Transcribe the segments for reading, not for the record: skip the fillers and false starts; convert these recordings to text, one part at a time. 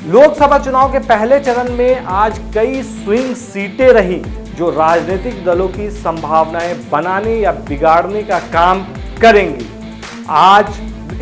लोकसभा चुनाव के पहले चरण में आज कई स्विंग सीटें रही जो राजनीतिक दलों की संभावनाएं बनाने या बिगाड़ने का काम करेंगी। आज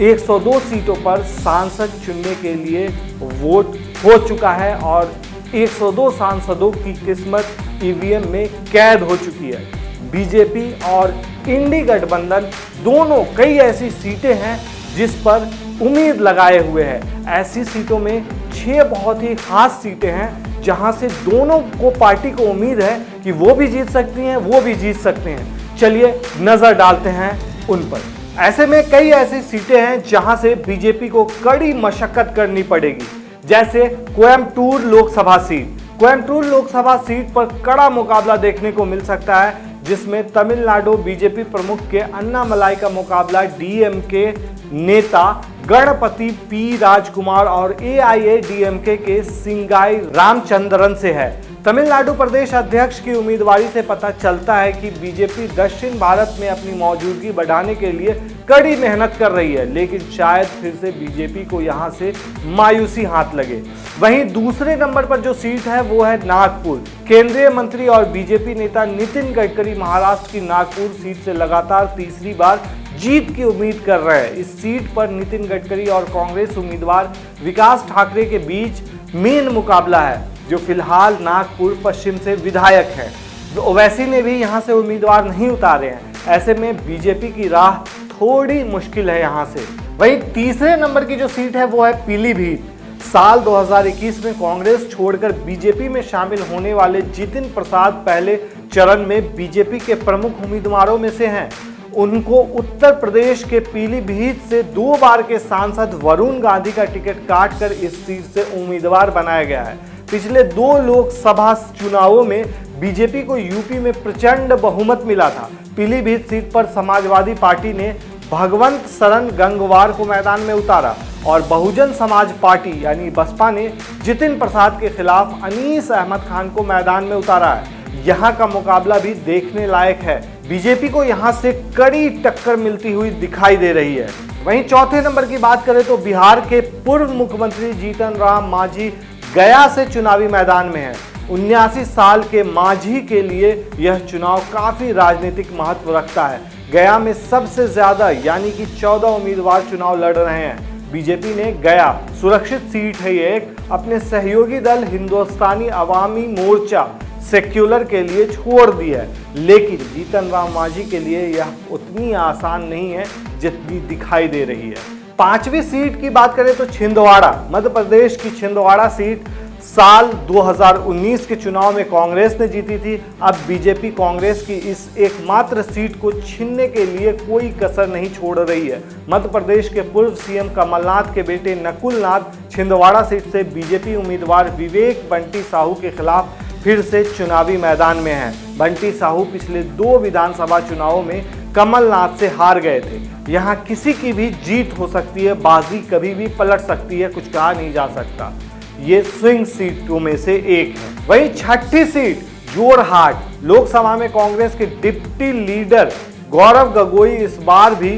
102 सीटों पर सांसद चुनने के लिए वोट हो चुका है और 102 सांसदों की किस्मत ईवीएम में कैद हो चुकी है। बीजेपी और इंडी गठबंधन दोनों कई ऐसी सीटें हैं जिस पर उम्मीद लगाए हुए हैं। ऐसी सीटों में 6 बहुत ही खास सीटें हैं जहां से दोनों को पार्टी को उम्मीद है कि वो भी जीत सकती हैं, वो भी जीत सकते हैं। चलिए नजर डालते हैं उन पर। ऐसे में कई ऐसी सीटें हैं जहां से बीजेपी को कड़ी मशक्कत करनी पड़ेगी, जैसे कोयम्बटूर लोकसभा सीट। कोयम्बटूर लोकसभा सीट पर कड़ा मुकाबला देखने को मिल सकता है, जिसमें तमिलनाडु बीजेपी प्रमुख के अन्नामलाई का मुकाबला डीएमके नेता गणपति पी राजकुमार और एआईएडीएमके के सिंगाई रामचंद्रन से है। तमिलनाडु प्रदेश अध्यक्ष की उम्मीदवारी से पता चलता है कि बीजेपी दक्षिण भारत में अपनी मौजूदगी बढ़ाने के लिए कड़ी मेहनत कर रही है, लेकिन शायद फिर से बीजेपी को यहां से मायूसी हाथ लगे। वहीं दूसरे नंबर पर जो सीट है वो है नागपुर। केंद्रीय मंत्री और बीजेपी नेता नितिन गडकरी महाराष्ट्र की नागपुर सीट से लगातार तीसरी बार जीत की उम्मीद कर रहे हैं। इस सीट पर नितिन गडकरी और कांग्रेस उम्मीदवार विकास ठाकरे के बीच मेन मुकाबला है, जो फिलहाल नागपुर पश्चिम से विधायक हैं। ओवैसी ने भी यहां से उम्मीदवार नहीं उतारे हैं। ऐसे में बीजेपी की राह थोड़ी मुश्किल है यहां से। वहीं तीसरे नंबर की जो सीट है वो है पीलीभीत। साल 2021 में कांग्रेस छोड़कर बीजेपी में शामिल होने वाले जितिन प्रसाद पहले चरण में बीजेपी के प्रमुख उम्मीदवारों में से हैं। उनको उत्तर प्रदेश के पीलीभीत से 2 बार के सांसद वरुण गांधी का टिकट काटकर इस सीट से उम्मीदवार बनाया गया है। पिछले 2 लोकसभा चुनावों में बीजेपी को यूपी में प्रचंड बहुमत मिला था। पीलीभीत सीट पर समाजवादी पार्टी ने भगवंत शरण गंगवार को मैदान में उतारा और बहुजन समाज पार्टी यानी बसपा ने जितिन प्रसाद के खिलाफ अनीस अहमद खान को मैदान में उतारा है। यहां का मुकाबला भी देखने लायक है। बीजेपी को यहां से कड़ी टक्कर मिलती हुई दिखाई दे रही है। वहीं चौथे नंबर की बात करें तो बिहार के पूर्व मुख्यमंत्री जीतन राम मांझी गया से चुनावी मैदान में हैं। 79 साल के मांझी के लिए यह चुनाव काफी राजनीतिक महत्व रखता है। गया में सबसे ज्यादा यानी कि 14 उम्मीदवार चुनाव लड़ रहे हैं। बीजेपी ने गया सुरक्षित सीट है ये एक अपने सहयोगी दल हिंदुस्तानी अवामी मोर्चा सेक्युलर के लिए छोड़ दी है, लेकिन जीतन राम मांझी के लिए यह उतनी आसान नहीं है जितनी दिखाई दे रही है। 5वीं सीट की बात करें तो छिंदवाड़ा, मध्य प्रदेश की छिंदवाड़ा सीट साल 2019 के चुनाव में कांग्रेस ने जीती थी। अब बीजेपी कांग्रेस की इस एकमात्र सीट को छीनने के लिए कोई कसर नहीं छोड़ रही है। मध्य प्रदेश के पूर्व सीएम कमलनाथ के बेटे नकुल नाथ छिंदवाड़ा सीट से बीजेपी उम्मीदवार विवेक बंटी साहू के खिलाफ फिर से चुनावी मैदान में हैं। बंटी साहू पिछले 2 विधानसभा चुनावों में कमलनाथ से हार गए थे। यहां किसी की भी जीत हो सकती है, बाजी कभी भी पलट सकती है, कुछ कहा नहीं जा सकता। ये स्विंग सीटों में से एक है। वहीं 6ठी सीट जोरहाट लोकसभा में कांग्रेस के डिप्टी लीडर गौरव गोगोई इस बार भी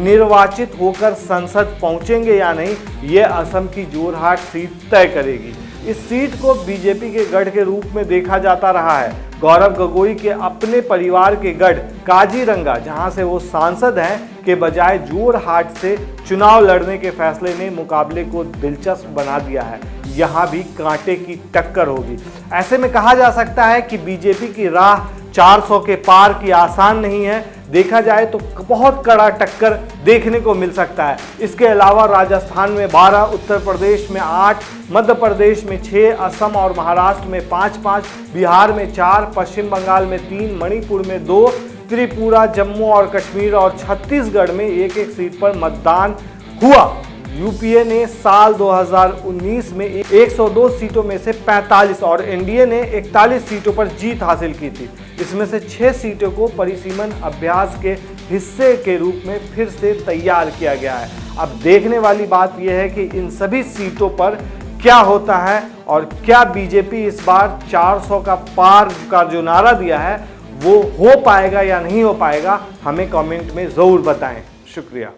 निर्वाचित होकर संसद पहुंचेंगे या नहीं, ये असम की जोरहाट सीट तय करेगी। इस सीट को बीजेपी के गढ़ के रूप में देखा जाता रहा है। गौरव गोगोई के अपने परिवार के गढ़ काजीरंगा, जहां से वो सांसद हैं, के बजाय जोरहाट से चुनाव लड़ने के फैसले ने मुकाबले को दिलचस्प बना दिया है। यहां भी कांटे की टक्कर होगी। ऐसे में कहा जा सकता है कि बीजेपी की राह 400 के पार की आसान नहीं है। देखा जाए तो बहुत कड़ा टक्कर देखने को मिल सकता है। इसके अलावा राजस्थान में 12, उत्तर प्रदेश में 8, मध्य प्रदेश में 6, असम और महाराष्ट्र में 5-5, बिहार में 4, पश्चिम बंगाल में 3, मणिपुर में 2, त्रिपुरा, जम्मू और कश्मीर और छत्तीसगढ़ में 1-1 सीट पर मतदान हुआ। यूपीए ने साल 2019 में 102 सीटों में से 45 और एनडीए ने 41 सीटों पर जीत हासिल की थी। इसमें से 6 सीटों को परिसीमन अभ्यास के हिस्से के रूप में फिर से तैयार किया गया है। अब देखने वाली बात यह है कि इन सभी सीटों पर क्या होता है और क्या बीजेपी इस बार 400 का पार का जो नारा दिया है वो हो पाएगा या नहीं हो पाएगा। हमें कमेंट में ज़रूर बताएं। शुक्रिया।